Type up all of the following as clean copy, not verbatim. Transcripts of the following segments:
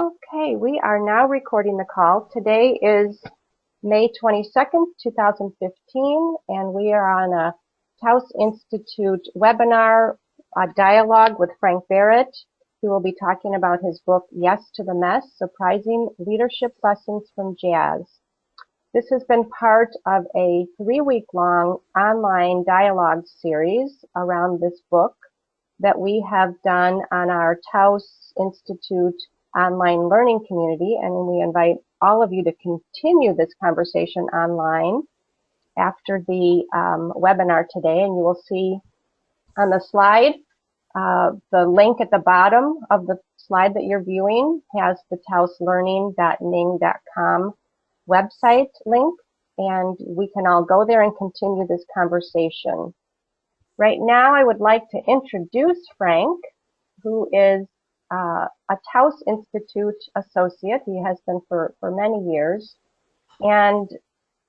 Okay, we are now recording the call. Today is May 22nd, 2015, and we are on a Taos Institute webinar, a dialogue with Frank Barrett, who will be talking about his book, Yes to the Mess, Surprising Leadership Lessons from Jazz. This has been part of a 3-week-long online dialogue series around this book that we have done on our Taos Institute online learning community, and we invite all of you to continue this conversation online after the webinar today. And you will see on the slide, the link at the bottom of the slide that you're viewing has the taoslearning.ning.com website link, and we can all go there and continue this conversation. Right now, I would like to introduce Frank, who is a Taos Institute associate. He has been for many years. And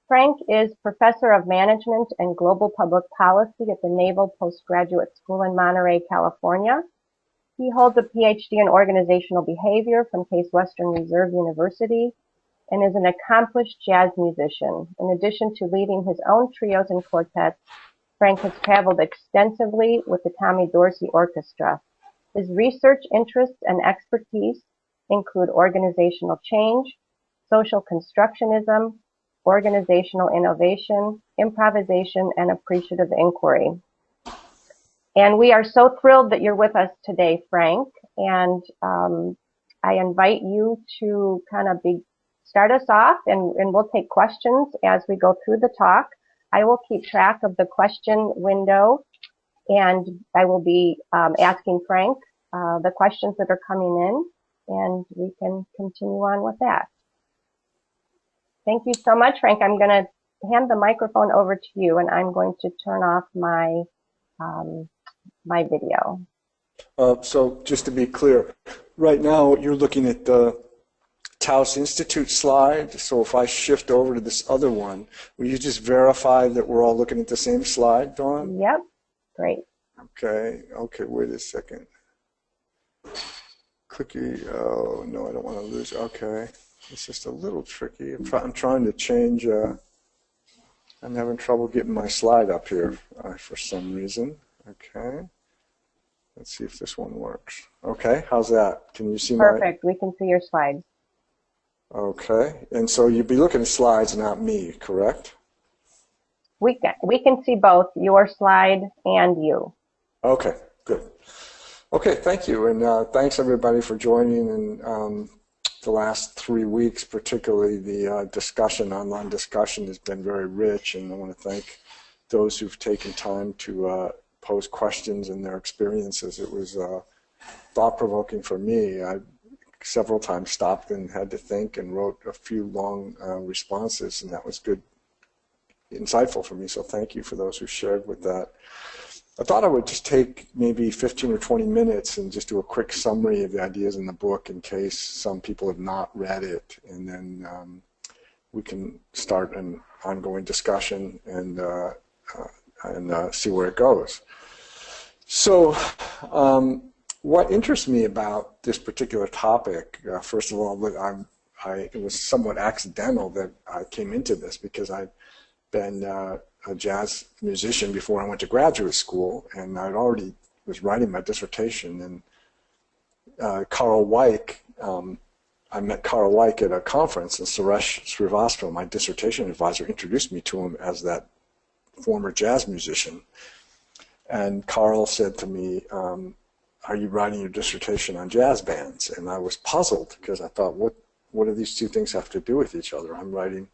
Frank is Professor of Management and Global Public Policy at the Naval Postgraduate School in Monterey, California. He holds a PhD in Organizational Behavior from Case Western Reserve University and is an accomplished jazz musician. In addition to leading his own trios and quartets, Frank has traveled extensively with the Tommy Dorsey Orchestra. His research interests and expertise include organizational change, social constructionism, organizational innovation, improvisation, and appreciative inquiry. And we are so thrilled that you're with us today, Frank. And I invite you to kind of start us off, and we'll take questions as we go through the talk. I will keep track of the question window, and I will be asking Frank the questions that are coming in, and we can continue on with that. Thank you so much, Frank. I'm going to hand the microphone over to you, and I'm going to turn off my my video. So just to be clear, right now you're looking at the Taos Institute slide. So if I shift over to this other one, will you just verify that we're all looking at the same slide, Dawn? Yep. Great. Okay, wait a second. Clicky, oh no, I don't want to lose, okay. It's just a little tricky. I'm trying to change, I'm having trouble getting my slide up here for some reason. Okay, let's see if this one works. Okay, how's that? Can you see my? Perfect, we can see your slides. Okay, and so you'd be looking at slides, not me, correct? We can see both your slide and you. Okay, good. Okay, thank you, and thanks everybody for joining. And the last 3 weeks, particularly the online discussion has been very rich, and I want to thank those who've taken time to pose questions and their experiences. It was thought-provoking for me. I several times stopped and had to think and wrote a few long responses, and that was good, insightful for me, so thank you for those who shared with that. I thought I would just take maybe 15 or 20 minutes and just do a quick summary of the ideas in the book in case some people have not read it, and then we can start an ongoing discussion and see where it goes. So what interests me about this particular topic, first of all, it was somewhat accidental that I came into this because I've been a jazz musician before I went to graduate school, and I'd already was writing my dissertation. And Carl Weick, I met Carl Weick at a conference, and Suresh Srivastava, my dissertation advisor, introduced me to him as that former jazz musician. And Carl said to me, are you writing your dissertation on jazz bands? And I was puzzled because I thought, what do these two things have to do with each other? I'm writing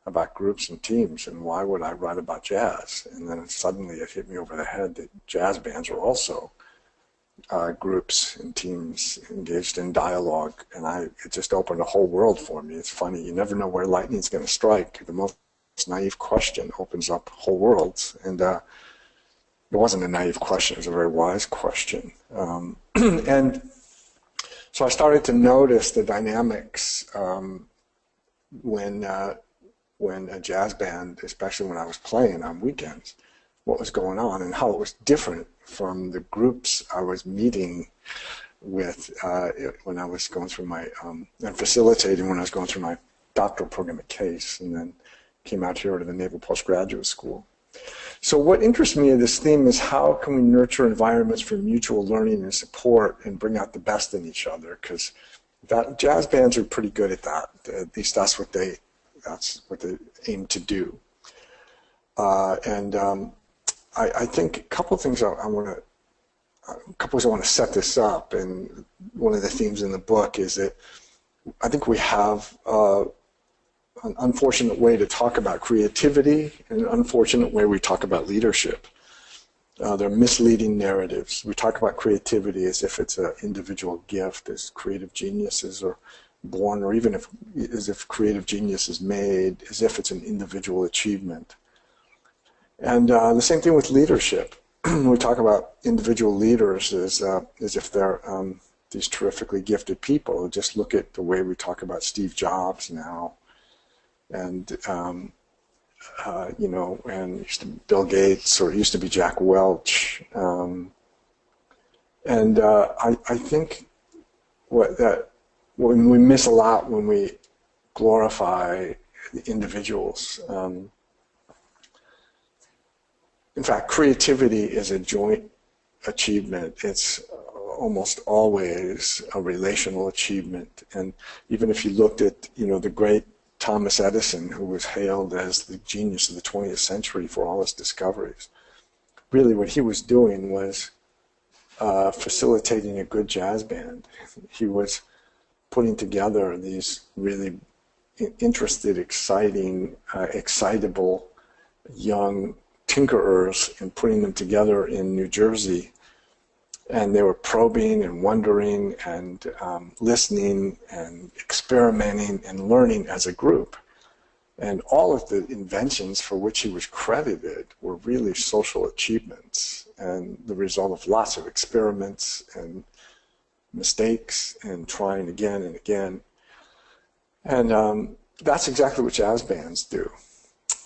about groups and teams, and why would I write about jazz? And then suddenly it hit me over the head that jazz bands are also groups and teams engaged in dialogue, and it just opened a whole world for me. It's funny, you never know where lightning's going to strike. The most naive question opens up whole worlds, and it wasn't a naive question, it was a very wise question. And so I started to notice the dynamics when a jazz band, especially when I was playing on weekends, what was going on and how it was different from the groups I was meeting with when I was going through my, and facilitating when I was going through my doctoral program at Case, and then came out here to the Naval Postgraduate School. So what interests me in this theme is how can we nurture environments for mutual learning and support and bring out the best in each other, because jazz bands are pretty good at that. At least that's what they aim to do. I think a couple of things I want to set this up, and one of the themes in the book is that I think we have an unfortunate way to talk about creativity and an unfortunate way we talk about leadership. They're misleading narratives. We talk about creativity as if it's an individual gift, as creative geniuses are born, or even as if creative genius is made, as if it's an individual achievement. And the same thing with leadership. We talk about individual leaders as if they're these terrifically gifted people. Just look at the way we talk about Steve Jobs now, and you know, and used to be Bill Gates, or it used to be Jack Welch. I think when we miss a lot when we glorify the individuals. In fact, creativity is a joint achievement. It's almost always a relational achievement. And even if you looked at, you know, the great Thomas Edison, who was hailed as the genius of the 20th century for all his discoveries, really what he was doing was facilitating a good jazz band. He was putting together these really interested, exciting, excitable young tinkerers and putting them together in New Jersey. And they were probing and wondering and listening and experimenting and learning as a group. And all of the inventions for which he was credited were really social achievements and the result of lots of experiments and mistakes and trying again and again. And that's exactly what jazz bands do.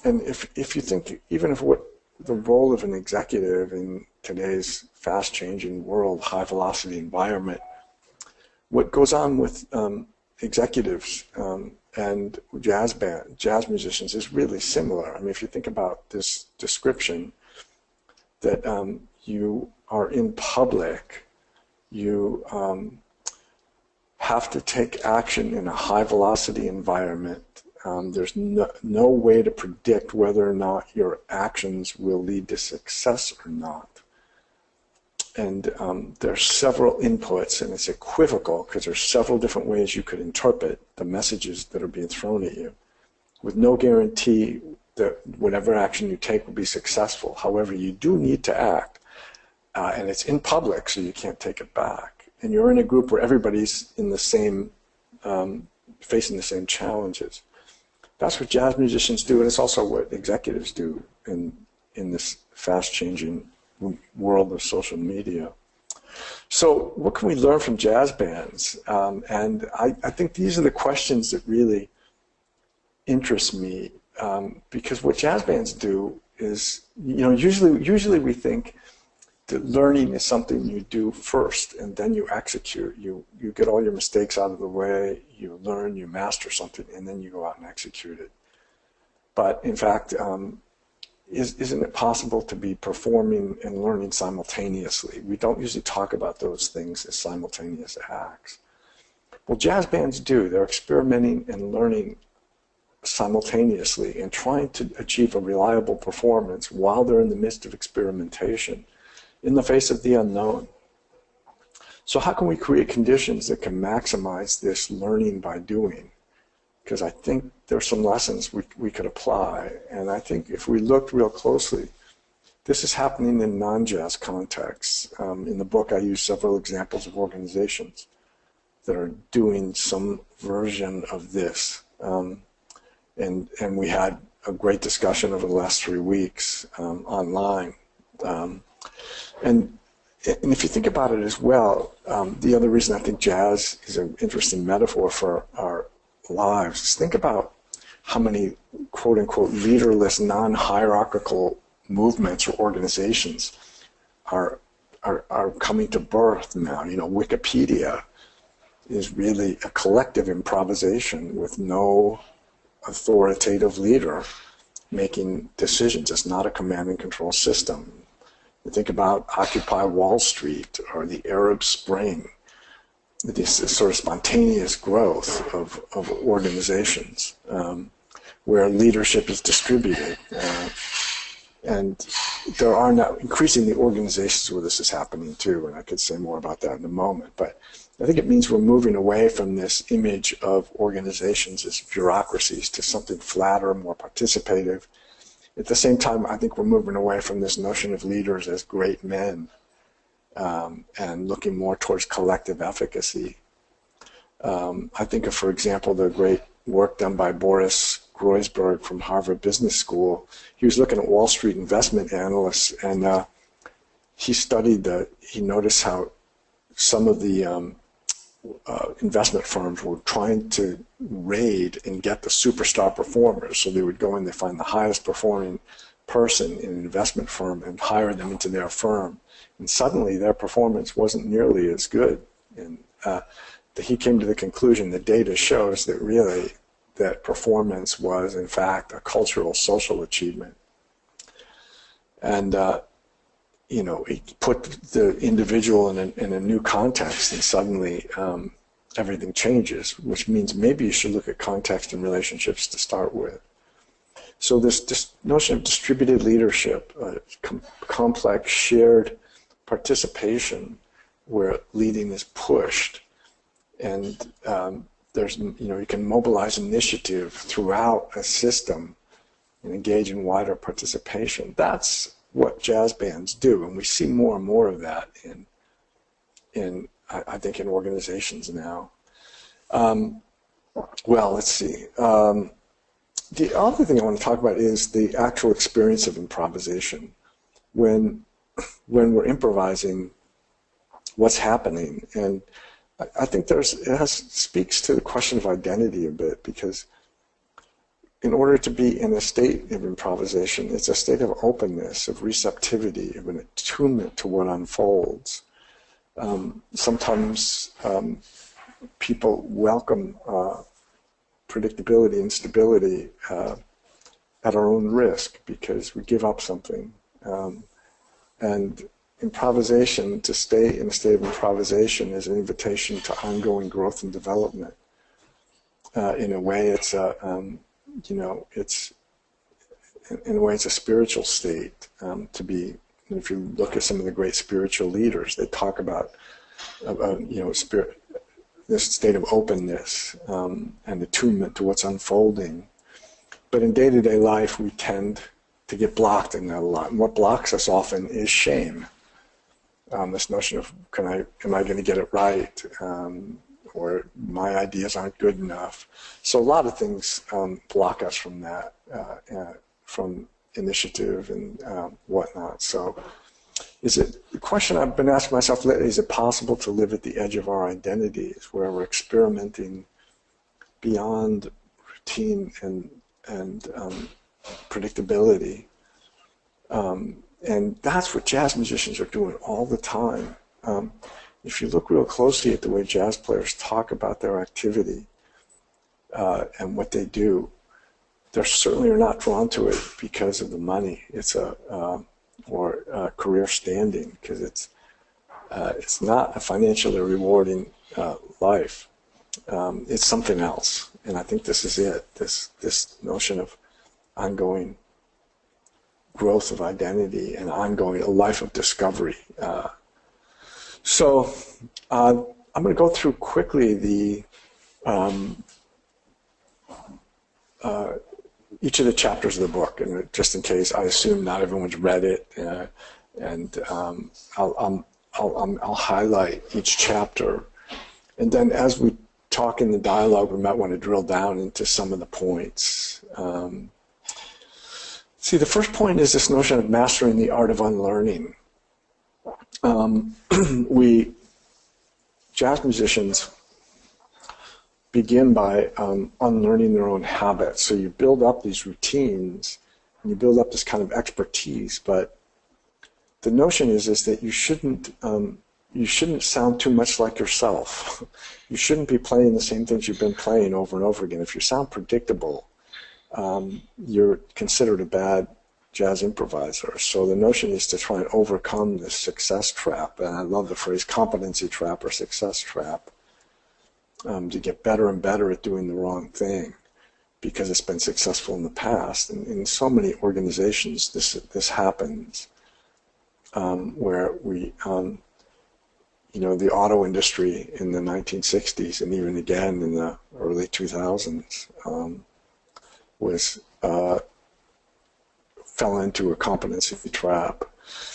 And if you think, even of what the role of an executive in today's fast-changing world, high-velocity environment, what goes on with executives and jazz musicians is really similar. I mean, if you think about this description, that you are in public, you have to take action in a high-velocity environment. There's no way to predict whether or not your actions will lead to success or not. And there are several inputs, and it's equivocal because there's several different ways you could interpret the messages that are being thrown at you, with no guarantee that whatever action you take will be successful. However, you do need to act, and it's in public, so you can't take it back. And you're in a group where everybody's in the same, facing the same challenges. That's what jazz musicians do, and it's also what executives do in this fast-changing world of social media. So what can we learn from jazz bands? And I think these are the questions that really interest me, because what jazz bands do is, you know, usually we think that learning is something you do first and then you execute. You get all your mistakes out of the way, you learn, you master something, and then you go out and execute it. But in fact, isn't it possible to be performing and learning simultaneously? We don't usually talk about those things as simultaneous acts. Well, jazz bands do. They're experimenting and learning simultaneously and trying to achieve a reliable performance while they're in the midst of experimentation in the face of the unknown. So how can we create conditions that can maximize this learning by doing? Because I think there's some lessons we could apply. And I think if we looked real closely, this is happening in non-jazz contexts. In the book, I use several examples of organizations that are doing some version of this. And we had a great discussion over the last 3 weeks online. And if you think about it as well, the other reason I think jazz is an interesting metaphor for our lives is think about how many quote-unquote leaderless, non-hierarchical movements or organizations are are coming to birth now. You know, Wikipedia is really a collective improvisation with no authoritative leader making decisions. It's not a command and control system. You think about Occupy Wall Street or the Arab Spring, this sort of spontaneous growth of organizations where leadership is distributed. And there are now increasingly organizations where this is happening too, and I could say more about that in a moment. But I think it means we're moving away from this image of organizations as bureaucracies to something flatter, more participative. At the same time, I think we're moving away from this notion of leaders as great men and looking more towards collective efficacy. I think of, for example, the great work done by Boris Groysberg from Harvard Business School. He was looking at Wall Street investment analysts, and he noticed how some of the investment firms were trying to raid and get the superstar performers. So they would go in, they find the highest performing person in an investment firm and hire them into their firm. And suddenly their performance wasn't nearly as good. And he came to the conclusion the data shows that really that performance was, in fact, a cultural, social achievement. And, you know, it put the individual in a new context, and suddenly everything changes, which means maybe you should look at context and relationships to start with. So this notion of distributed leadership, complex, shared participation, where leading is pushed, and there's, you know, you can mobilize initiative throughout a system and engage in wider participation. That's what jazz bands do, and we see more and more of that I think in organizations now. Well, let's see. The other thing I want to talk about is the actual experience of improvisation. When we're improvising, what's happening? And I think speaks to the question of identity a bit, because in order to be in a state of improvisation, it's a state of openness, of receptivity, of an attunement to what unfolds. Sometimes people welcome predictability and stability at our own risk because we give up something. And improvisation, to stay in a state of improvisation, is an invitation to ongoing growth and development. In a way, it's you know, it's in a way it's a spiritual state to be. If you look at some of the great spiritual leaders, they talk about you know, this state of openness and attunement to what's unfolding. But in day-to-day life, we tend to get blocked in that a lot. And what blocks us often is shame. This notion of am I going to get it right? Or my ideas aren't good enough. So a lot of things block us from that, from initiative and whatnot. So the question I've been asking myself lately, is it possible to live at the edge of our identities, where we're experimenting beyond routine and predictability? And that's what jazz musicians are doing all the time. If you look real closely at the way jazz players talk about their activity and what they do, they certainly are not drawn to it because of the money. It's or career standing, because it's not a financially rewarding life. It's something else, and I think this is it. This notion of ongoing growth of identity and ongoing a life of discovery. So I'm going to go through quickly each of the chapters of the book, and just in case, I assume not everyone's read it, and I'll highlight each chapter, and then as we talk in the dialogue, we might want to drill down into some of the points. See, the first point is this notion of mastering the art of unlearning. Jazz musicians begin by unlearning their own habits. So you build up these routines and you build up this kind of expertise, but the notion is that you shouldn't sound too much like yourself. You shouldn't be playing the same things you've been playing over and over again. If you sound predictable, you're considered a bad jazz improviser. So the notion is to try and overcome this success trap, and I love the phrase competency trap or success trap, to get better and better at doing the wrong thing because it's been successful in the past. And in so many organizations, this happens, where we, the auto industry in the 1960s and even again in the early 2000s fell into a competency trap.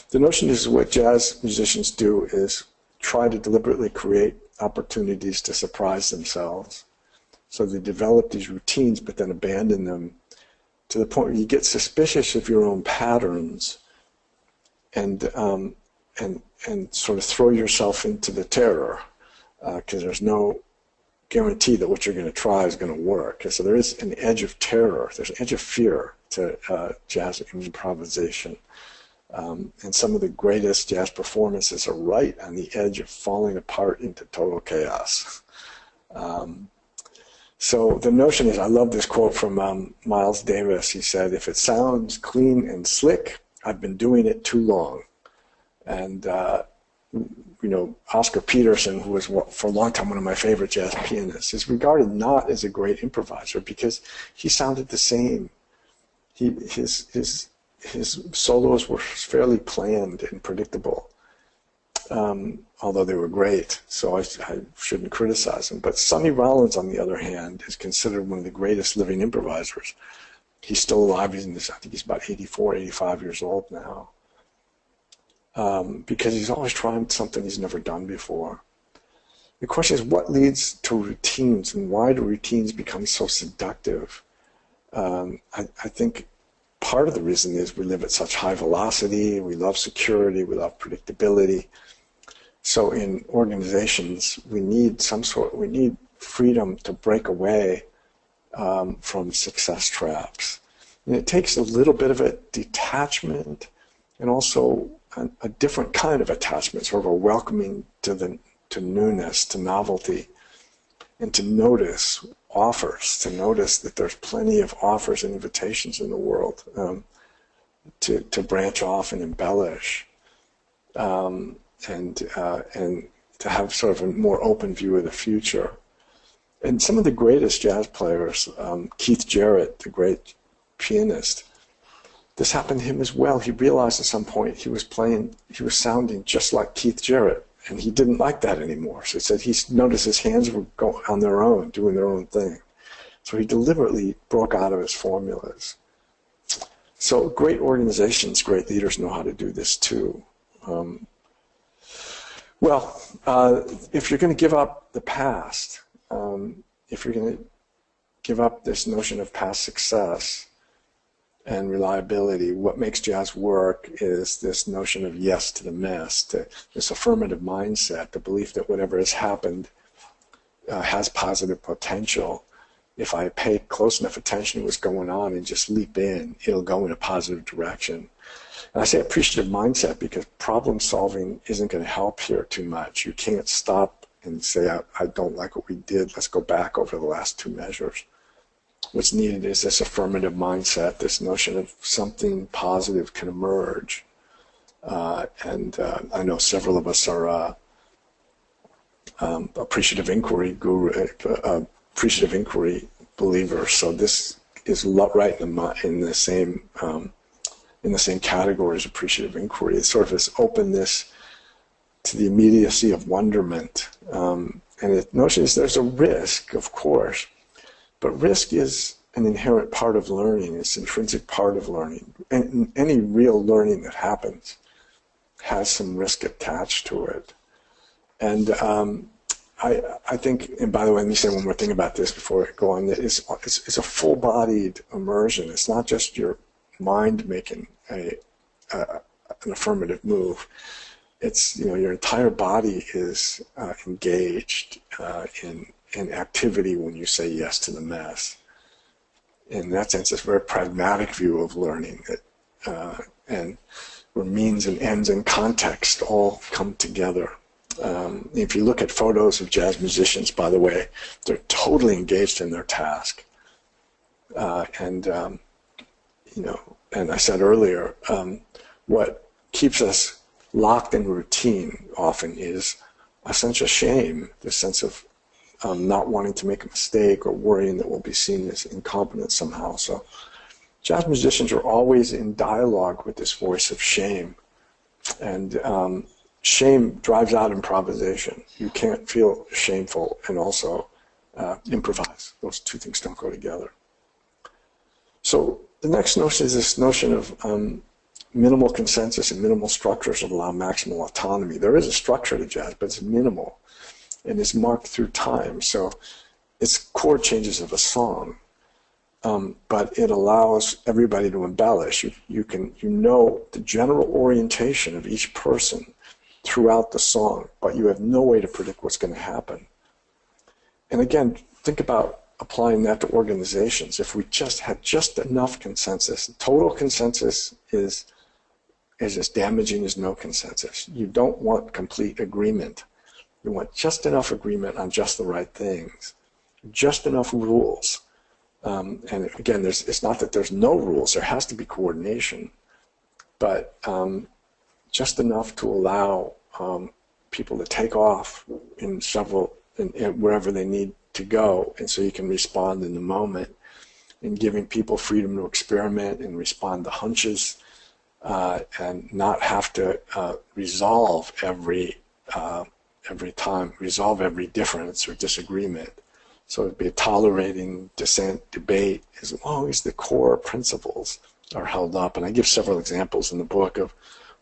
The notion is what jazz musicians do is try to deliberately create opportunities to surprise themselves. So they develop these routines but then abandon them to the point where you get suspicious of your own patterns and sort of throw yourself into the terror because there's no guarantee that what you're going to try is going to work. So there is an edge of terror, there's an edge of fear to jazz improvisation. And some of the greatest jazz performances are right on the edge of falling apart into total chaos. So the notion is, I love this quote from Miles Davis. He said, "If it sounds clean and slick, I've been doing it too long." And Oscar Peterson, who was for a long time one of my favorite jazz pianists, is regarded not as a great improviser because he sounded the same. His solos were fairly planned and predictable, although they were great, so I shouldn't criticize him. But Sonny Rollins, on the other hand, is considered one of the greatest living improvisers. He's still alive. I think he's about 84, 85 years old now, because he's always trying something he's never done before. The question is, what leads to routines, and why do routines become so seductive? I think part of the reason is we live at such high velocity, we love security, we love predictability. So in organizations, we need freedom to break away from success traps. And it takes a little bit of a detachment and also a different kind of attachment, sort of a welcoming to newness, to novelty, and to notice offers, to notice that there's plenty of offers and invitations in the world to branch off and embellish, and to have sort of a more open view of the future. And some of the greatest jazz players, Keith Jarrett, the great pianist, this happened to him as well. He realized at some point he was sounding just like Keith Jarrett, and he didn't like that anymore. So he said he noticed his hands were going on their own, doing their own thing. So he deliberately broke out of his formulas. So great organizations, great leaders know how to do this too. If you're going to give up the past, if you're going to give up this notion of past success and reliability, what makes jazz work is this notion of yes to the mess, this affirmative mindset, the belief that whatever has happened has positive potential. If I pay close enough attention to what's going on and just leap in, it'll go in a positive direction. And I say appreciative mindset because problem solving isn't going to help here too much. You can't stop and say, I don't like what we did. Let's go back over the last two measures. What's needed is this affirmative mindset, this notion of something positive can emerge. And I know several of us are appreciative inquiry believers. So this is right in the same category as appreciative inquiry. It's sort of this openness to the immediacy of wonderment. And the notion is there's a risk, of course, but risk is an inherent part of learning. It's an intrinsic part of learning. And any real learning that happens has some risk attached to it. And I think, and by the way, let me say one more thing about this before I go on. It's a full-bodied immersion. It's not just your mind making an affirmative move. It's, your entire body is engaged in activity when you say yes to the mess. In that sense, it's a very pragmatic view of learning. And where means and ends and context all come together. If you look at photos of jazz musicians, by the way, they're totally engaged in their task. And I said earlier, what keeps us locked in routine often is a sense of shame, the sense of not wanting to make a mistake or worrying that we'll be seen as incompetent somehow. So jazz musicians are always in dialogue with this voice of shame. And shame drives out improvisation. You can't feel shameful and also improvise. Those two things don't go together. So the next notion is this notion of minimal consensus and minimal structures that allow maximal autonomy. There is a structure to jazz, but it's minimal and it's marked through time. So it's chord changes of a song, but it allows everybody to embellish. You know the general orientation of each person throughout the song, but you have no way to predict what's going to happen. And again, think about applying that to organizations. If we just had just enough consensus, total consensus is as damaging as no consensus. You don't want complete agreement. You want just enough agreement on just the right things, just enough rules. And again, it's not that there's no rules. There has to be coordination, but just enough to allow people to take off in wherever they need to go, and so you can respond in the moment, and giving people freedom to experiment and respond to hunches, and not have to resolve every time, resolve every difference or disagreement. So it'd be a tolerating dissent, debate, as long as the core principles are held up. And I give several examples in the book of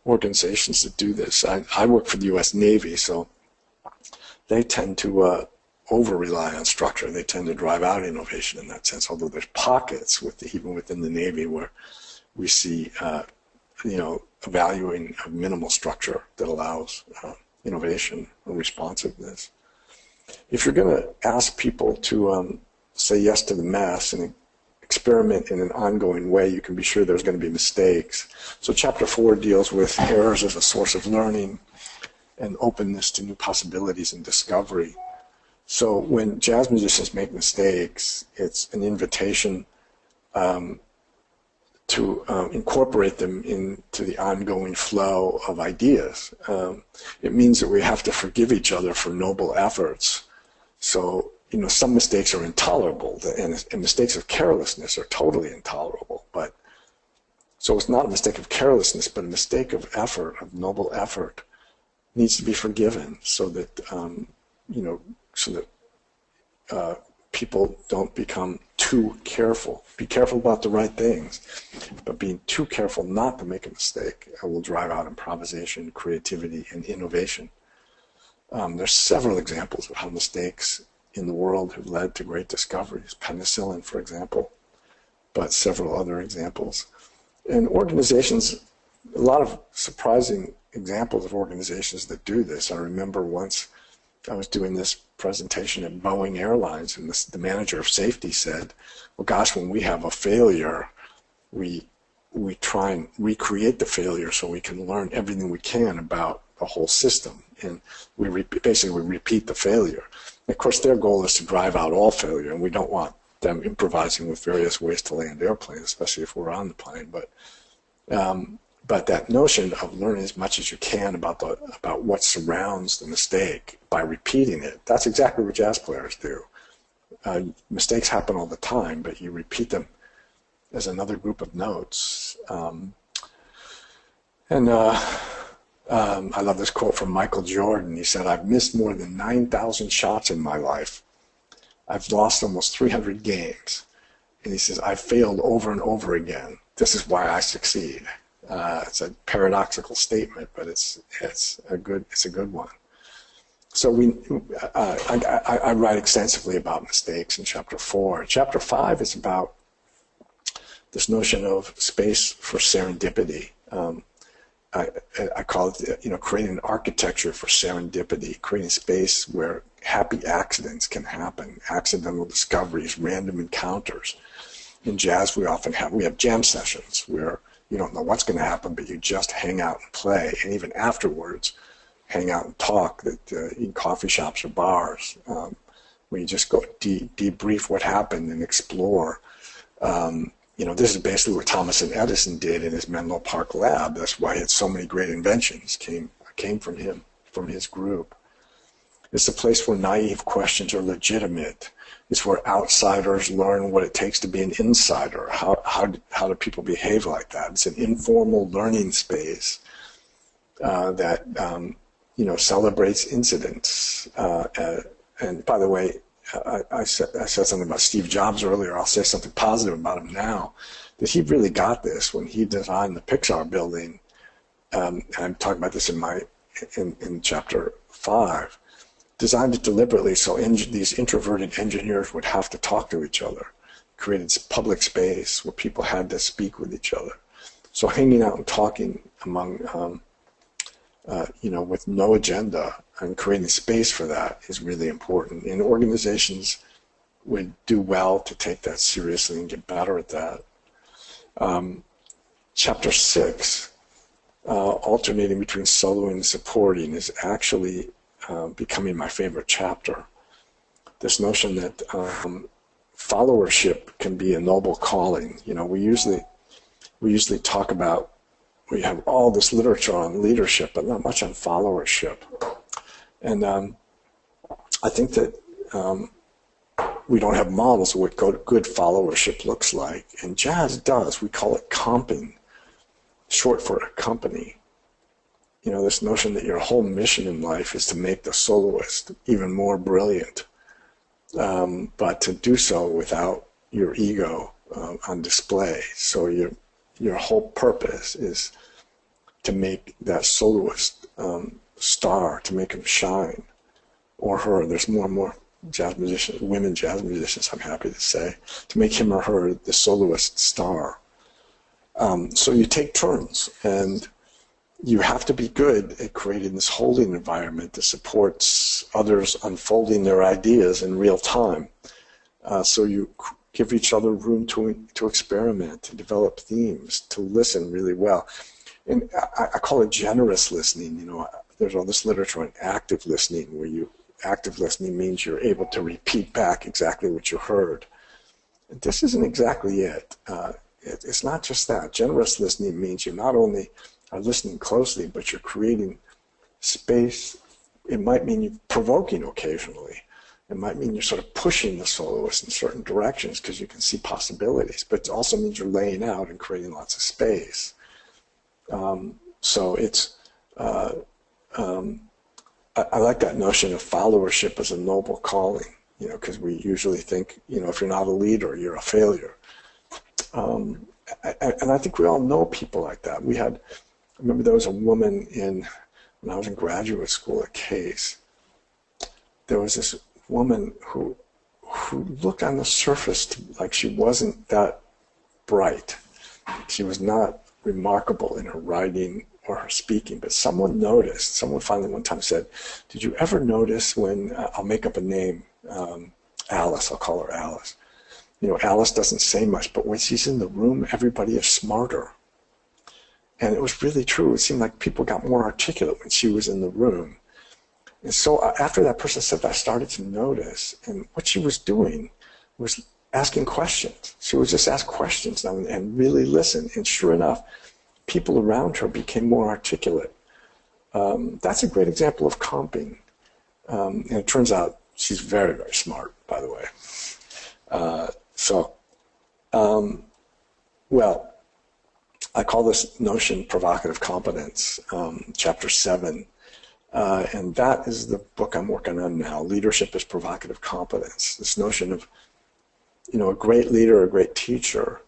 organizations that do this. I work for the U.S. Navy, so they tend to over-rely on structure. They tend to drive out innovation in that sense, although there's pockets even within the Navy where we see valuing of minimal structure that allows innovation and responsiveness. If you're going to ask people to say yes to the mass and experiment in an ongoing way, you can be sure there's going to be mistakes. So chapter 4 deals with errors as a source of learning and openness to new possibilities and discovery. So when jazz musicians make mistakes, it's an invitation to incorporate them into the ongoing flow of ideas. It means that we have to forgive each other for noble efforts. So, some mistakes are intolerable, and mistakes of carelessness are totally intolerable. But so it's not a mistake of carelessness, but a mistake of effort, of noble effort, needs to be forgiven, so that people don't become too careful. Be careful about the right things, but being too careful not to make a mistake will drive out improvisation, creativity, and innovation. There's several examples of how mistakes in the world have led to great discoveries. Penicillin, for example, but several other examples. And organizations, a lot of surprising examples of organizations that do this. I remember once I was doing this presentation at Boeing Airlines, and the manager of safety said, well, gosh, when we have a failure, we try and recreate the failure so we can learn everything we can about the whole system. And we basically repeat the failure. And of course, their goal is to drive out all failure, and we don't want them improvising with various ways to land airplanes, especially if we're on the plane. But that notion of learning as much as you can about what surrounds the mistake by repeating it, that's exactly what jazz players do. Mistakes happen all the time, but you repeat them as another group of notes. I love this quote from Michael Jordan. He said, "I've missed more than 9,000 shots in my life. I've lost almost 300 games." And he says, "I've failed over and over again. This is why I succeed." It's a paradoxical statement, but it's a good one. So I write extensively about mistakes in chapter 4. Chapter 5 is about this notion of space for serendipity. I call it, creating an architecture for serendipity, creating space where happy accidents can happen, accidental discoveries, random encounters. In jazz, we have jam sessions where You don't know what's going to happen, but you just hang out and play. And even afterwards, hang out and talk in coffee shops or bars, where you just go debrief what happened and explore. This is basically what Thomas and Edison did in his Menlo Park lab. That's why he had so many great inventions came from him, from his group. It's a place where naive questions are legitimate. It's where outsiders learn what it takes to be an insider. How do people behave like that? It's an informal learning space that celebrates incidents. And by the way, I said something about Steve Jobs earlier. I'll say something positive about him now. That he really got this when he designed the Pixar building. And I'm talking about this in chapter 5. Designed it deliberately so these introverted engineers would have to talk to each other. Created public space where people had to speak with each other. So hanging out and talking among, with no agenda and creating space for that is really important. And organizations would do well to take that seriously and get better at that. Chapter 6, alternating between soloing and supporting, is actually becoming my favorite chapter. This notion that followership can be a noble calling. We usually talk about, we have all this literature on leadership, but not much on followership. And I think that we don't have models of what good followership looks like. And jazz does. We call it comping, short for accompany. This notion that your whole mission in life is to make the soloist even more brilliant, but to do so without your ego on display. So your whole purpose is to make that soloist star, to make him shine, or her. There's more and more women jazz musicians, I'm happy to say, to make him or her the soloist star. So you take turns, and you have to be good at creating this holding environment that supports others unfolding their ideas in real time. So you give each other room to experiment, to develop themes, to listen really well. And I call it generous listening. There's all this literature on active listening, where active listening means you're able to repeat back exactly what you heard. And this isn't exactly it. It's not just that. Generous listening means you not only are listening closely, but you're creating space. It might mean you're provoking occasionally. It might mean you're sort of pushing the soloist in certain directions because you can see possibilities, but it also means you're laying out and creating lots of space. So it's, I like that notion of followership as a noble calling, because we usually think, if you're not a leader, you're a failure. And I think we all know people like that. I remember there was a woman when I was in graduate school at Case. There was this woman who looked on the surface like she wasn't that bright. She was not remarkable in her writing or her speaking, but someone noticed. Someone finally one time said, "Did you ever notice when," I'll make up a name, Alice, I'll call her Alice. Alice doesn't say much, but when she's in the room, everybody is smarter. And it was really true. It seemed like people got more articulate when she was in the room. And so after that person said that, I started to notice, and what she was doing was asking questions. She would just ask questions and really listen. And sure enough, people around her became more articulate. That's a great example of comping. And it turns out she's very, very smart, by the way. I call this notion provocative competence, chapter 7. And that is the book I'm working on now. Leadership is provocative competence. This notion of, a great leader, a great teacher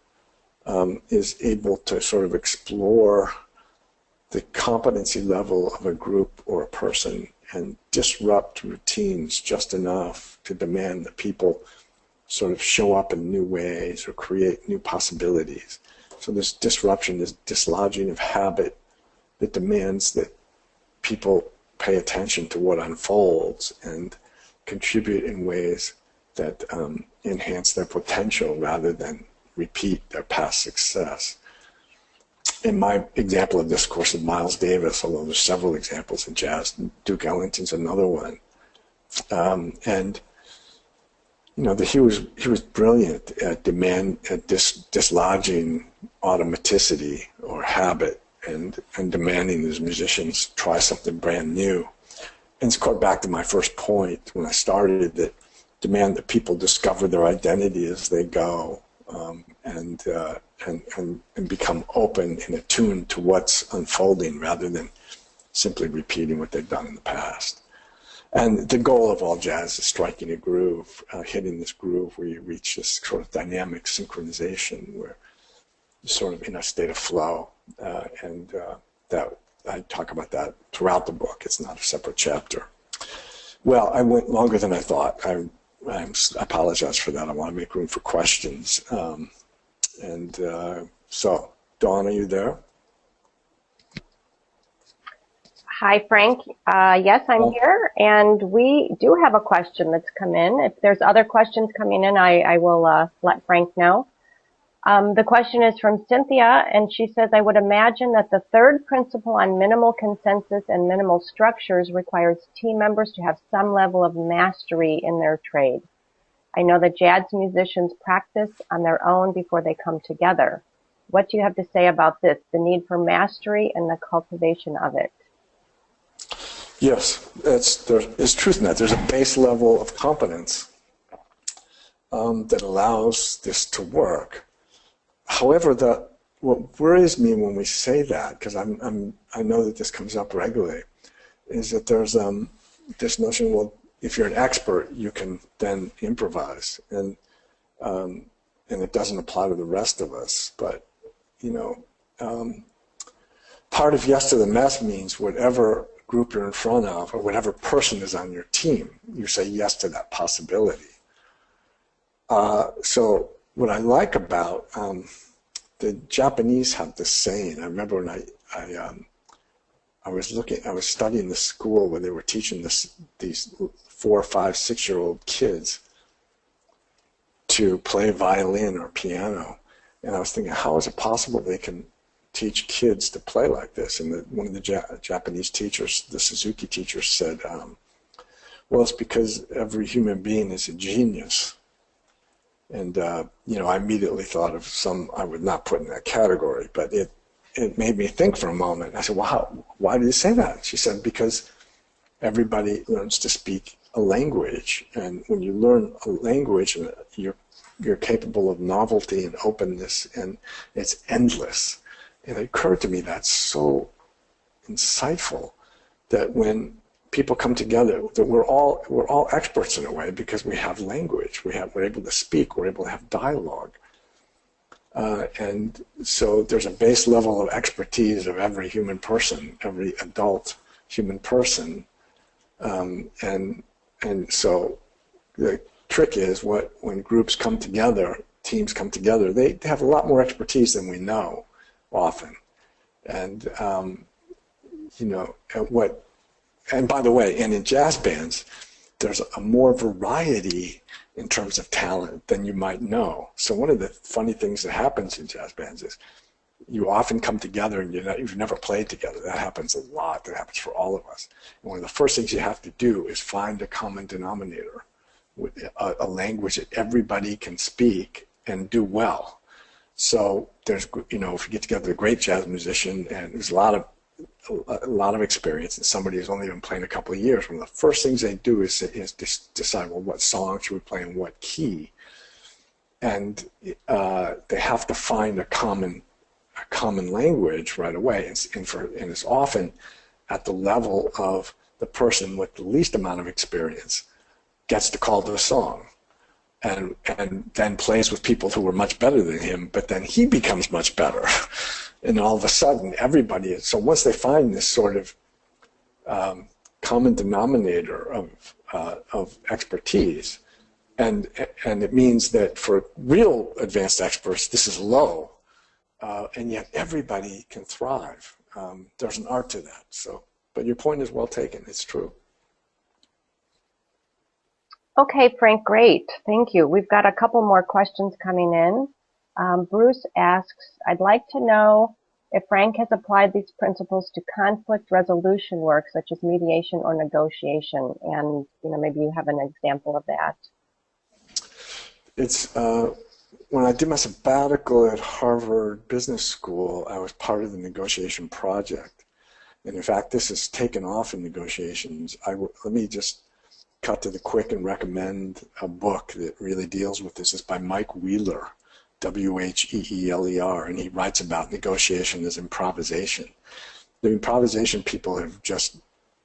is able to sort of explore the competency level of a group or a person and disrupt routines just enough to demand that people sort of show up in new ways or create new possibilities. So this disruption, this dislodging of habit that demands that people pay attention to what unfolds and contribute in ways that enhance their potential rather than repeat their past success. in my example of this, of course, is Miles Davis, although there's several examples in jazz. Duke Ellington's another one. And you know, he was brilliant at dislodging automaticity or habit and demanding his musicians try something brand new. And it's called back to my first point when I started, that demand that people discover their identity as they go, and become open and attuned to what's unfolding rather than simply repeating what they've done in the past. And the goal of all jazz is striking a groove, hitting this groove where you reach this sort of dynamic synchronization where you're sort of in a state of flow. That I talk about that throughout the book. It's not a separate chapter. Well, I went longer than I thought. I apologize for that. I want to make room for questions. So, Dawn, are you there? Hi, Frank. Yes, I'm here, and we do have a question that's come in. If there's other questions coming in, I will let Frank know. The question is from Cynthia, and she says, I would imagine that the third principle on minimal consensus and minimal structures requires team members to have some level of mastery in their trade. I know that jazz musicians practice on their own before they come together. What do you have to say about this, the need for mastery and the cultivation of it? Yes, there's truth in that. There's a base level of competence that allows this to work. However, what worries me when we say that, because I know that this comes up regularly, is that there's this notion, well, if you're an expert, you can then improvise, and it doesn't apply to the rest of us. But you know, part of yes to the mess means whatever group you're in front of, or whatever person is on your team, you say yes to that possibility. So what I like about the Japanese have this saying. I remember when I was studying this school where they were teaching these 4, 5, 6-year-old kids to play violin or piano, and I was thinking, how is it possible they can teach kids to play like this? And one of the Japanese teachers, the Suzuki teacher, said, well, it's because every human being is a genius. And, you know, I immediately thought of some I would not put in that category, but it made me think for a moment. I said, well, why do you say that? She said, because everybody learns to speak a language. And when you learn a language, you're capable of novelty and openness, and it's endless. And it occurred to me that's so insightful, that when people come together, that we're all experts in a way, because we have language, we're able to speak, we're able to have dialogue, and so there's a base level of expertise of every human person, every adult human person, and so the trick is when groups come together, teams come together, they have a lot more expertise than we know often, and you know what. And by the way, and in jazz bands, there's a more variety in terms of talent than you might know. So one of the funny things that happens in jazz bands is you often come together and you've never played together. That happens a lot. That happens for all of us. And one of the first things you have to do is find a common denominator, a language that everybody can speak and do well. So there's, you know, if you get together a great jazz musician, and there's a lot of experience, and somebody who's only been playing a couple of years, one of the first things they do is decide, well, what song should we play in what key, and they have to find a common language right away, and it's often at the level of the person with the least amount of experience gets to call the song, and then plays with people who are much better than him, but then he becomes much better. And all of a sudden, everybody is. So once they find this sort of common denominator of expertise, and it means that for real advanced experts, this is low, and yet everybody can thrive. There's an art to that. So, but your point is well taken. It's true. Okay, Frank, great. Thank you. We've got a couple more questions coming in. Bruce asks, I'd like to know if Frank has applied these principles to conflict resolution work, such as mediation or negotiation, and maybe you have an example of that. It's when I did my sabbatical at Harvard Business School, I was part of the negotiation project. And in fact, this has taken off in negotiations. Let me just cut to the quick and recommend a book that really deals with this. It's by Mike Wheeler, Wheeler, and he writes about negotiation as improvisation. The improvisation people have just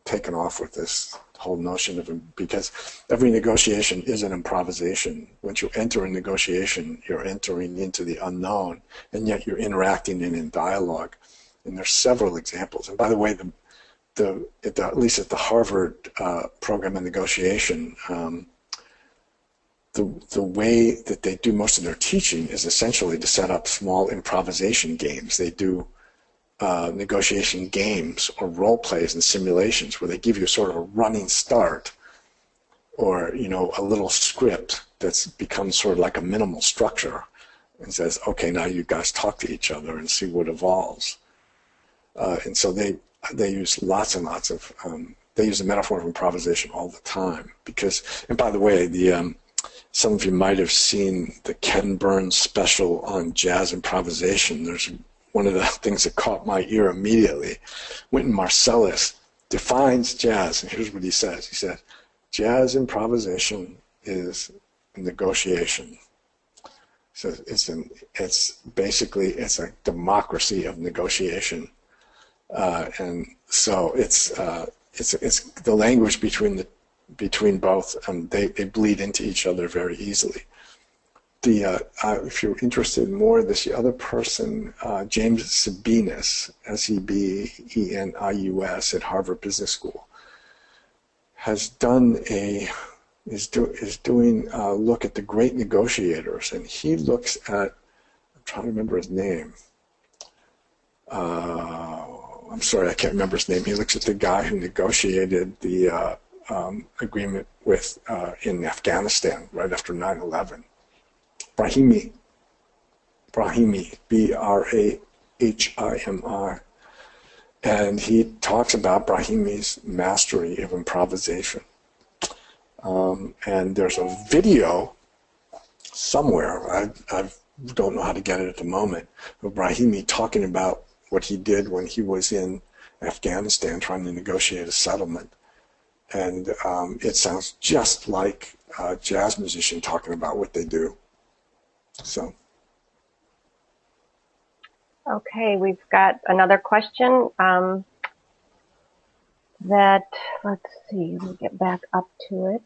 taken off with this whole notion of, because every negotiation is an improvisation. Once you enter a negotiation, you're entering into the unknown, and yet you're interacting in dialogue. And there's several examples. And by the way, at least at the Harvard program in negotiation, the way that they do most of their teaching is essentially to set up small improvisation games. They do negotiation games or role plays and simulations where they give you sort of a running start, or a little script that's become sort of like a minimal structure, and says, okay, now you guys talk to each other and see what evolves. And so they use lots and lots of they use the metaphor of improvisation all the time, because, and by the way, some of you might have seen the Ken Burns special on jazz improvisation. There's one of the things that caught my ear immediately. Wynton Marsalis defines jazz, and here's what he says. He said, jazz improvisation is a negotiation. So it's basically a democracy of negotiation, and so it's the language between both, and they bleed into each other very easily. If you're interested in more of this, the other person, James Sebenis, Sebenius at Harvard Business School, is doing a look at the great negotiators, and he looks at, I'm trying to remember his name. I'm sorry, I can't remember his name. He looks at the guy who negotiated the agreement with in Afghanistan right after 9/11. Brahimi, Brahimi, and he talks about Brahimi's mastery of improvisation. And there's a video somewhere, I don't know how to get it at the moment, of Brahimi talking about what he did when he was in Afghanistan trying to negotiate a settlement. And it sounds just like a jazz musician talking about what they do. So. Okay, we've got another question that, let's see, let me get back up to it.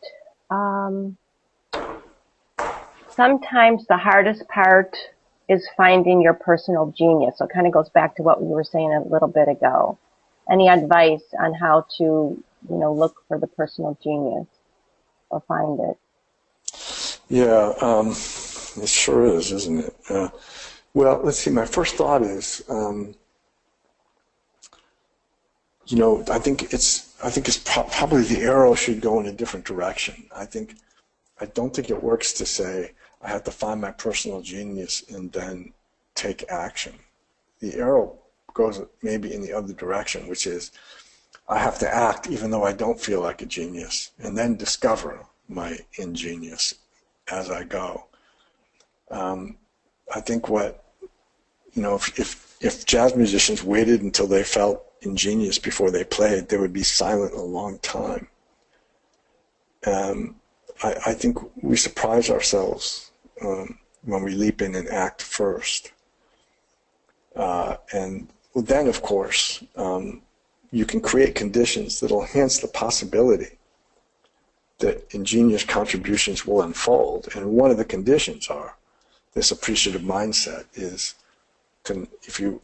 Sometimes the hardest part is finding your personal genius. So it kind of goes back to what we were saying a little bit ago. Any advice on how to, look for the personal genius or find it? Yeah, it sure is, isn't it? Well, let's see. My first thought is, I think it's probably the arrow should go in a different direction. I don't think it works to say I have to find my personal genius and then take action. The arrow goes maybe in the other direction, which is I have to act even though I don't feel like a genius, and then discover my ingenious as I go. I think if jazz musicians waited until they felt ingenious before they played, they would be silent a long time. I think we surprise ourselves when we leap in and act first. And then, of course, you can create conditions that will enhance the possibility that ingenious contributions will unfold. And one of the conditions are this appreciative mindset is if you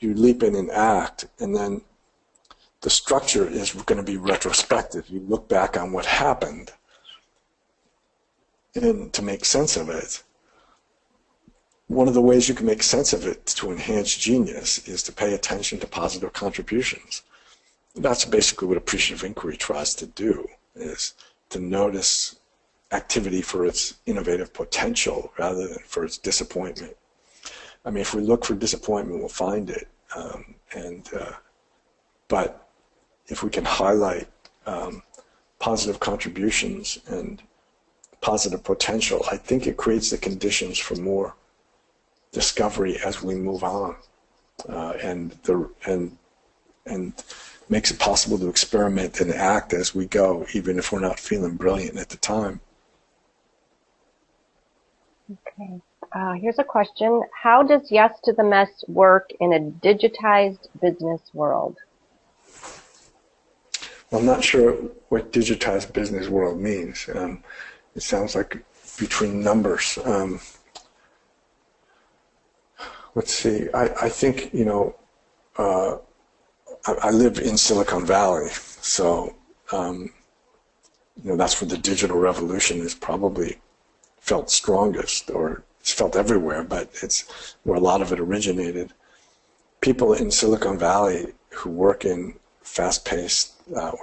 leap in and act, and then the structure is going to be retrospective. You look back on what happened and to make sense of it. One of the ways you can make sense of it to enhance genius is to pay attention to positive contributions. That's basically what appreciative inquiry tries to do, is to notice activity for its innovative potential rather than for its disappointment. I mean, if we look for disappointment, we'll find it. But if we can highlight positive contributions and positive potential, I think it creates the conditions for more discovery as we move on, and makes it possible to experiment and act as we go, even if we're not feeling brilliant at the time. Okay. Here's a question. How does yes to the mess work in a digitized business world? Well, I'm not sure what digitized business world means. It sounds like between numbers. Let's see. I think, I live in Silicon Valley, so that's where the digital revolution is probably felt strongest, or it's felt everywhere, but it's where a lot of it originated. People in Silicon Valley who work in fast-paced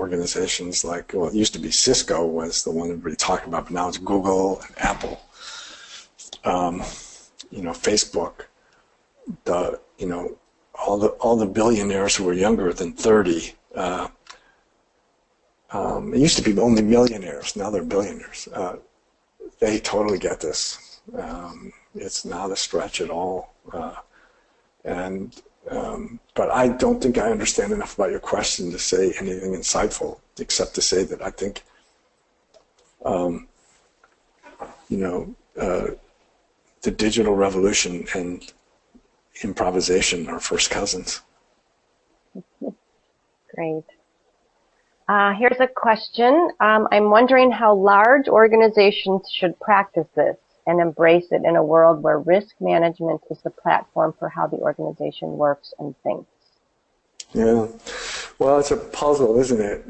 organizations like, well, it used to be Cisco was the one everybody talked about, but now it's Google and Apple, Facebook, all the billionaires who were younger than 30. It used to be only millionaires, now they're billionaires. They totally get this. It's not a stretch at all. But I don't think I understand enough about your question to say anything insightful, except to say that I think, the digital revolution and improvisation are first cousins. Great. Here's a question. I'm wondering how large organizations should practice this and embrace it in a world where risk management is the platform for how the organization works and thinks. Yeah. Well, it's a puzzle, isn't it?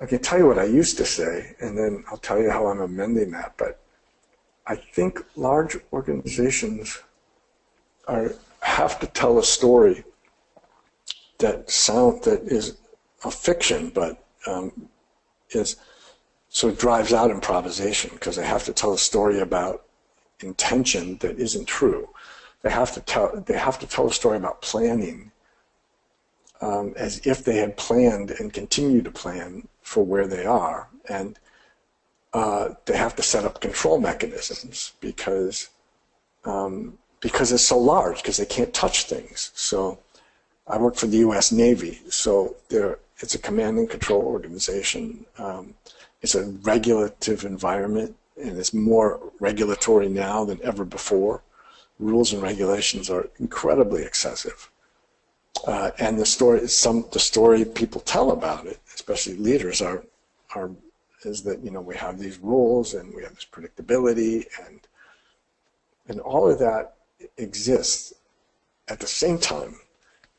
I can tell you what I used to say, and then I'll tell you how I'm amending that. But I think large organizations have to tell a story that is a fiction, but drives out improvisation, because they have to tell a story about intention that isn't true. They have to tell a story about planning, as if they had planned and continue to plan for where they are, and they have to set up control mechanisms because it's so large, because they can't touch things. So I work for the U.S. Navy, so it's a command and control organization. It's a regulative environment, and it's more regulatory now than ever before. Rules and regulations are incredibly excessive. And the story people tell about it, especially leaders, is that we have these rules and we have this predictability, and all of that exists. At the same time,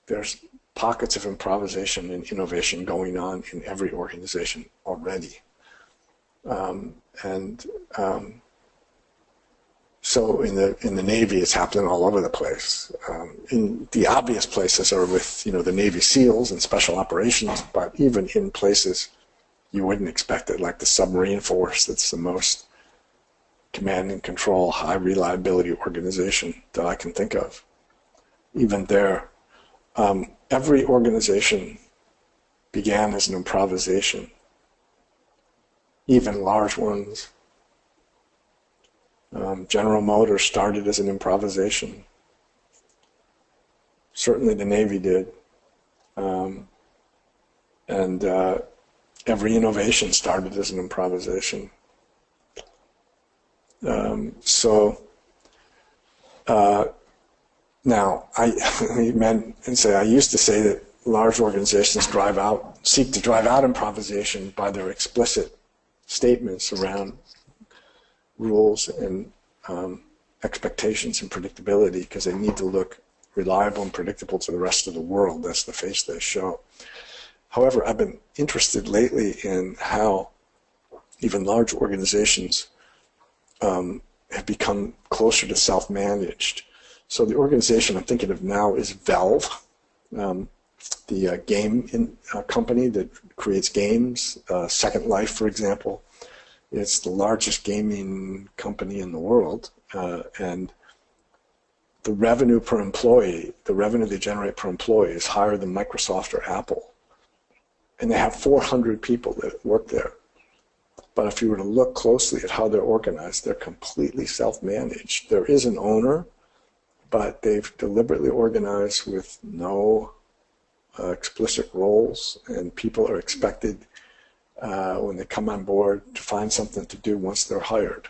there's pockets of improvisation and innovation going on in every organization already. So in the Navy, it's happening all over the place. In the obvious places are with the Navy SEALs and special operations, but even in places you wouldn't expect it, like the submarine force, that's the most command and control, high reliability organization that I can think of. Even there, every organization began as an improvisation, even large ones. General Motors started as an improvisation. Certainly the Navy did. Every innovation started as an improvisation. Now, I used to say that large organizations seek to drive out improvisation by their explicit statements around rules and expectations and predictability, because they need to look reliable and predictable to the rest of the world. That's the face they show. However, I've been interested lately in how even large organizations have become closer to self-managed. So the organization I'm thinking of now is Valve, the game company that creates games. Second Life, for example. It's the largest gaming company in the world, and the revenue per employee, the revenue they generate per employee is higher than Microsoft or Apple. And they have 400 people that work there. But if you were to look closely at how they're organized, they're completely self-managed. There is an owner, but they've deliberately organized with no explicit roles, and people are expected when they come on board to find something to do once they're hired.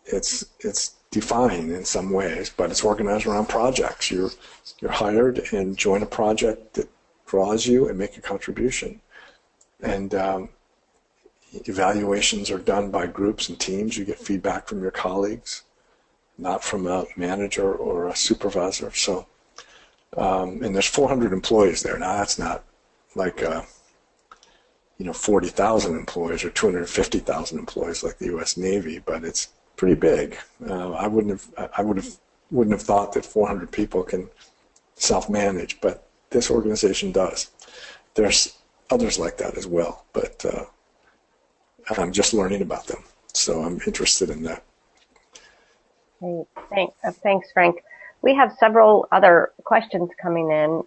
It's defined in some ways, but it's organized around projects. You're hired and join a project that draws you and make a contribution. And evaluations are done by groups and teams. You get feedback from your colleagues, not from a manager or a supervisor. So, and there's 400 employees there. Now that's not like 40,000 employees or 250,000 employees like the U.S. Navy, but it's pretty big. I wouldn't have thought that 400 people can self-manage, but this organization does. There's others like that as well, but I'm just learning about them, so I'm interested in that. Great. Thanks, Frank. We have several other questions coming in.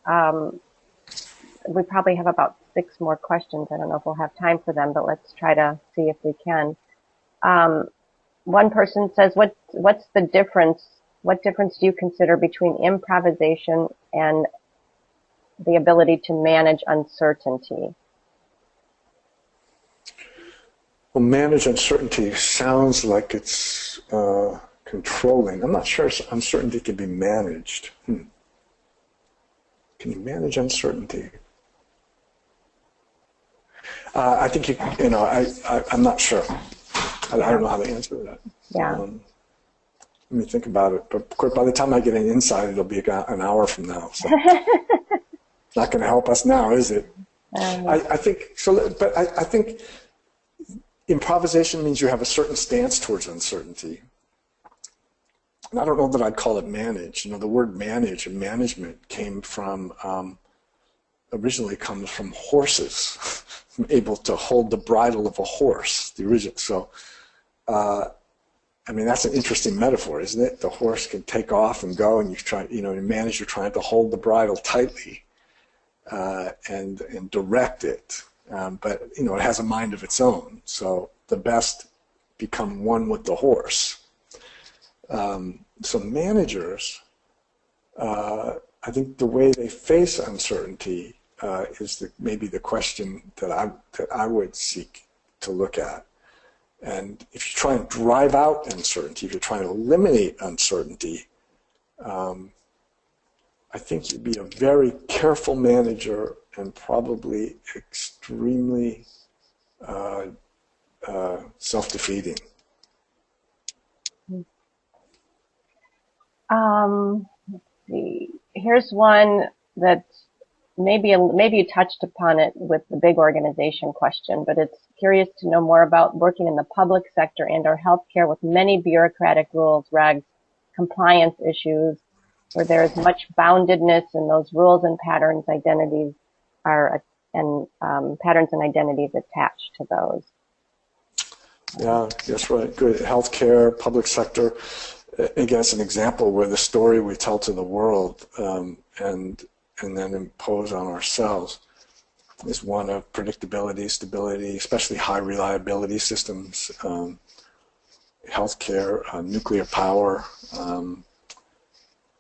We probably have about 6 more questions. I don't know if we'll have time for them, but let's try to see if we can. One person says, what's the difference? What difference do you consider between improvisation and the ability to manage uncertainty? Well, manage uncertainty sounds like it's controlling. I'm not sure uncertainty can be managed. Can you manage uncertainty? I think I'm not sure. I don't know how to answer that. Yeah. Let me think about it. But of course, by the time I get an insight, it'll be an hour from now. So it's not going to help us now, is it? I think so. But I think improvisation means you have a certain stance towards uncertainty. And I don't know that I'd call it manage. The word manage and management came from, originally comes from horses, able to hold the bridle of a horse, the original. So, that's an interesting metaphor, isn't it? The horse can take off and go, and you manage, you're trying to hold the bridle tightly and direct it. But it has a mind of its own. So the best become one with the horse. So managers, I think the way they face uncertainty is maybe the question that I would seek to look at. And if you try and drive out uncertainty, if you're trying to eliminate uncertainty, I think you'd be a very careful manager and probably extremely self-defeating. Let's see. Here's one that maybe you touched upon it with the big organization question, but it's curious to know more about working in the public sector and or healthcare with many bureaucratic rules, regs, compliance issues, where there is much boundedness in those rules and patterns, identities patterns and identities attached to those. Yeah, that's right. Good. Healthcare, public sector. Again, it's an example where the story we tell to the world and then impose on ourselves is one of predictability, stability, especially high reliability systems, healthcare, nuclear power,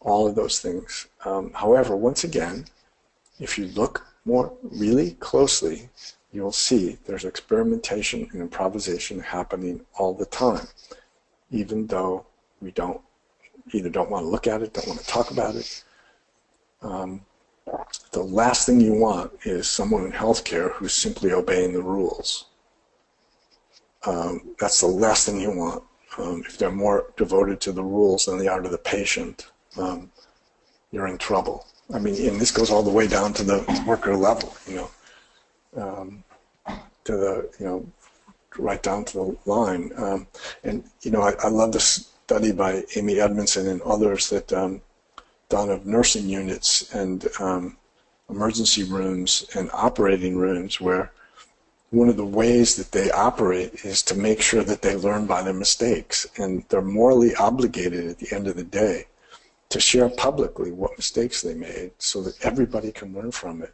all of those things. However, once again, if you look really closely, you'll see there's experimentation and improvisation happening all the time, even though we either don't want to look at it, don't want to talk about it. The last thing you want is someone in healthcare who's simply obeying the rules. That's the last thing you want. If they're more devoted to the rules than they are to the patient, you're in trouble. And this goes all the way down to the worker level, right down to the line. I love this study by Amy Edmondson and others that done of nursing units and emergency rooms and operating rooms where one of the ways that they operate is to make sure that they learn by their mistakes, and they're morally obligated at the end of the day to share publicly what mistakes they made so that everybody can learn from it.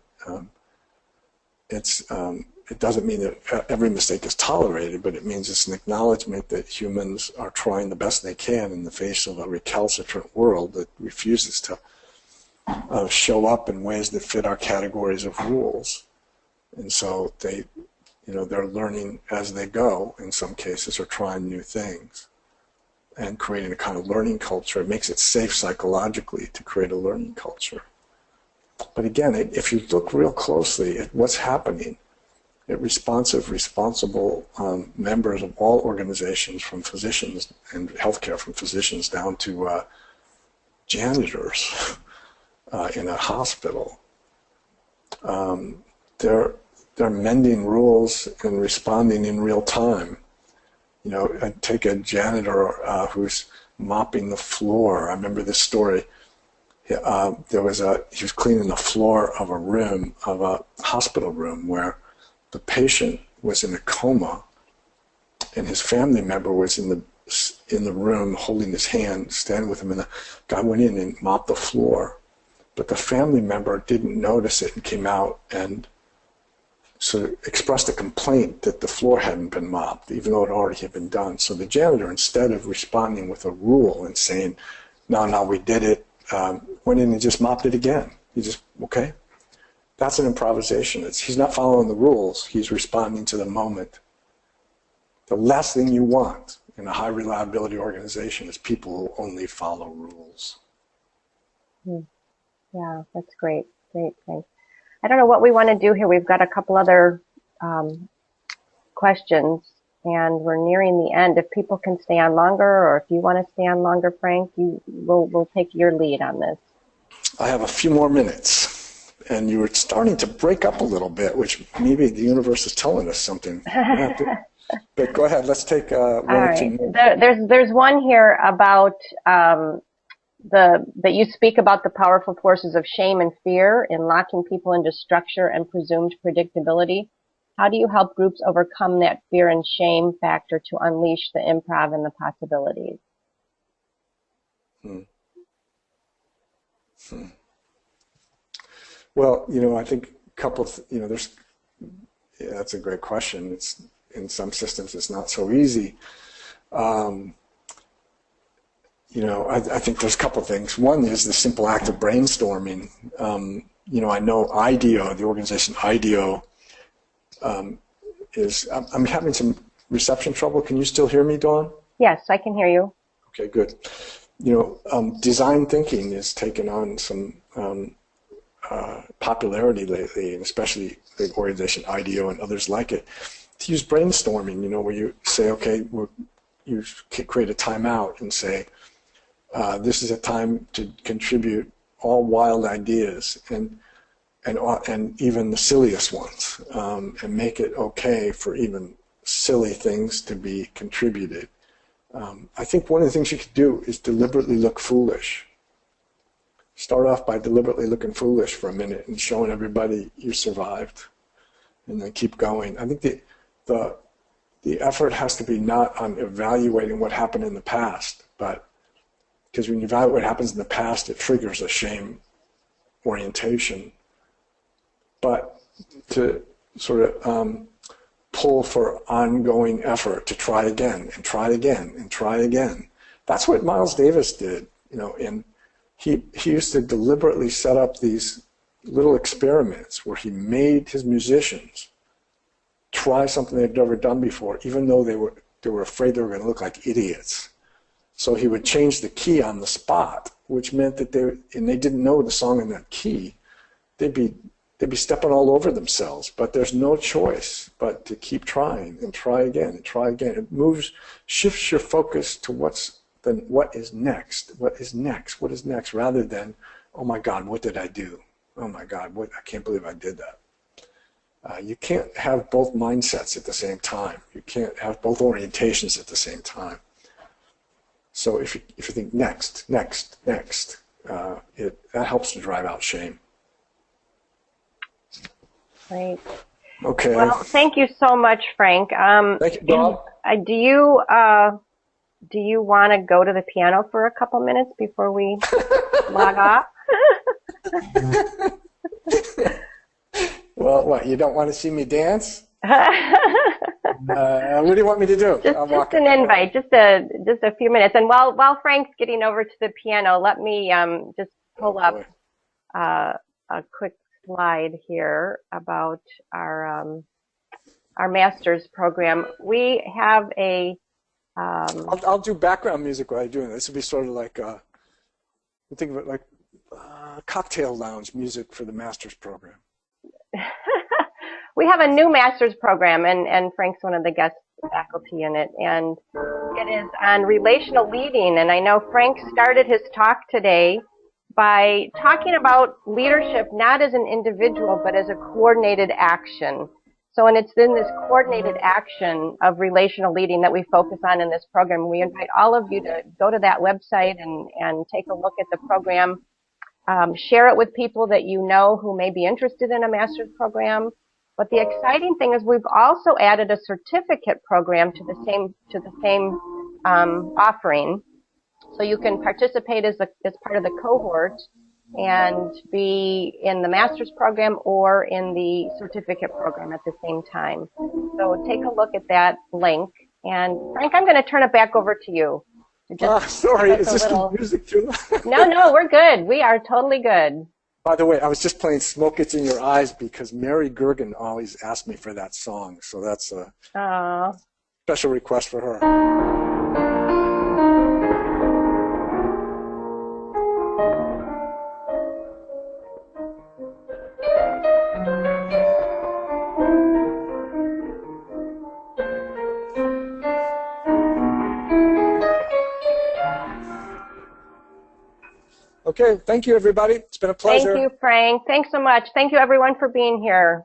It doesn't mean that every mistake is tolerated, but it means it's an acknowledgement that humans are trying the best they can in the face of a recalcitrant world that refuses to show up in ways that fit our categories of rules. And so they're learning as they go, in some cases, or trying new things and creating a kind of learning culture. It makes it safe psychologically to create a learning culture. But again, if you look real closely at what's happening, responsible members of all organizations, from physicians and healthcare, from physicians down to janitors in a hospital, they're mending rules and responding in real time. Take a janitor who's mopping the floor. I remember this story. He was cleaning the floor of a hospital room where the patient was in a coma, and his family member was in the room holding his hand, standing with him, and the guy went in and mopped the floor. But the family member didn't notice it and came out and sort of expressed a complaint that the floor hadn't been mopped, even though it already had been done. So the janitor, instead of responding with a rule and saying, no, we did it, went in and just mopped it again. He just, okay. That's an improvisation. He's not following the rules. He's responding to the moment. The last thing you want in a high reliability organization is people who only follow rules. Yeah, that's great. Great, thanks. I don't know what we want to do here. We've got a couple other questions, and we're nearing the end. If people can stay on longer, or if you want to stay on longer, Frank, we'll take your lead on this. I have a few more minutes. And you were starting to break up a little bit, which maybe the universe is telling us something. But go ahead, let's take one or two more. There's one here about that you speak about the powerful forces of shame and fear in locking people into structure and presumed predictability. How do you help groups overcome that fear and shame factor to unleash the improv and the possibilities? Well, I think a couple of, that's a great question. It's, in some systems, it's not so easy. I think there's a couple of things. One is the simple act of brainstorming. I know IDEO, the organization IDEO, I'm having some reception trouble. Can you still hear me, Dawn? Yes, I can hear you. Okay, good. Design thinking has taken on some popularity lately, and especially the organization IDEO and others like it, to use brainstorming, where you say, okay, you create a timeout and say, this is a time to contribute all wild ideas and even the silliest ones, and make it okay for even silly things to be contributed. I think one of the things you could do is deliberately look foolish. Start off by deliberately looking foolish for a minute and showing everybody you survived, and then keep going. I think the effort has to be not on evaluating what happened in the past, but because when you evaluate what happens in the past, it triggers a shame orientation. But to sort of pull for ongoing effort to try again and try again and try again. That's what Miles Davis did, and he used to deliberately set up these little experiments where he made his musicians try something they'd never done before, even though they were afraid they were going to look like idiots. So he would change the key on the spot, which meant that they didn't know the song in that key. They'd be stepping all over themselves, but there's no choice but to keep trying and try again and try again. It shifts your focus to what is next, rather than, oh my God, what did I do? Oh my God, I can't believe I did that. You can't have both mindsets at the same time. You can't have both orientations at the same time. So if you think next, that helps to drive out shame. Right. Okay. Well, thank you so much, Frank. Thank you, Bob. Do you want to go to the piano for a couple minutes before we log off? Well, what, you don't want to see me dance? What do you want me to do? Just an invite, just a few minutes. And while Frank's getting over to the piano, let me just pull up a quick slide here about our master's program. We have a I'll do background music while I'm doing this. This would be sort of like think of it like cocktail lounge music for the master's program. we have a new master's program, and Frank's one of the guest faculty in it, and it is on relational leading. And I know Frank started his talk today by talking about leadership not as an individual but as a coordinated action. So, and it's in this coordinated action of relational leading that we focus on in this program. We invite all of you to go to that website and take a look at the program. Share it with people that you know who may be interested in a master's program. But the exciting thing is we've also added a certificate program to the same offering. So you can participate as part of the cohort and be in the master's program or in the certificate program at the same time. So take a look at that link. And Frank, I'm going to turn it back over to you. Sorry, is this the music too? No, we're good. We are totally good. By the way, I was just playing Smoke Gets in Your Eyes because Mary Gergen always asked me for that song. So that's a special request for her. Okay, thank you, everybody. It's been a pleasure. Thank you, Frank. Thanks so much. Thank you, everyone, for being here.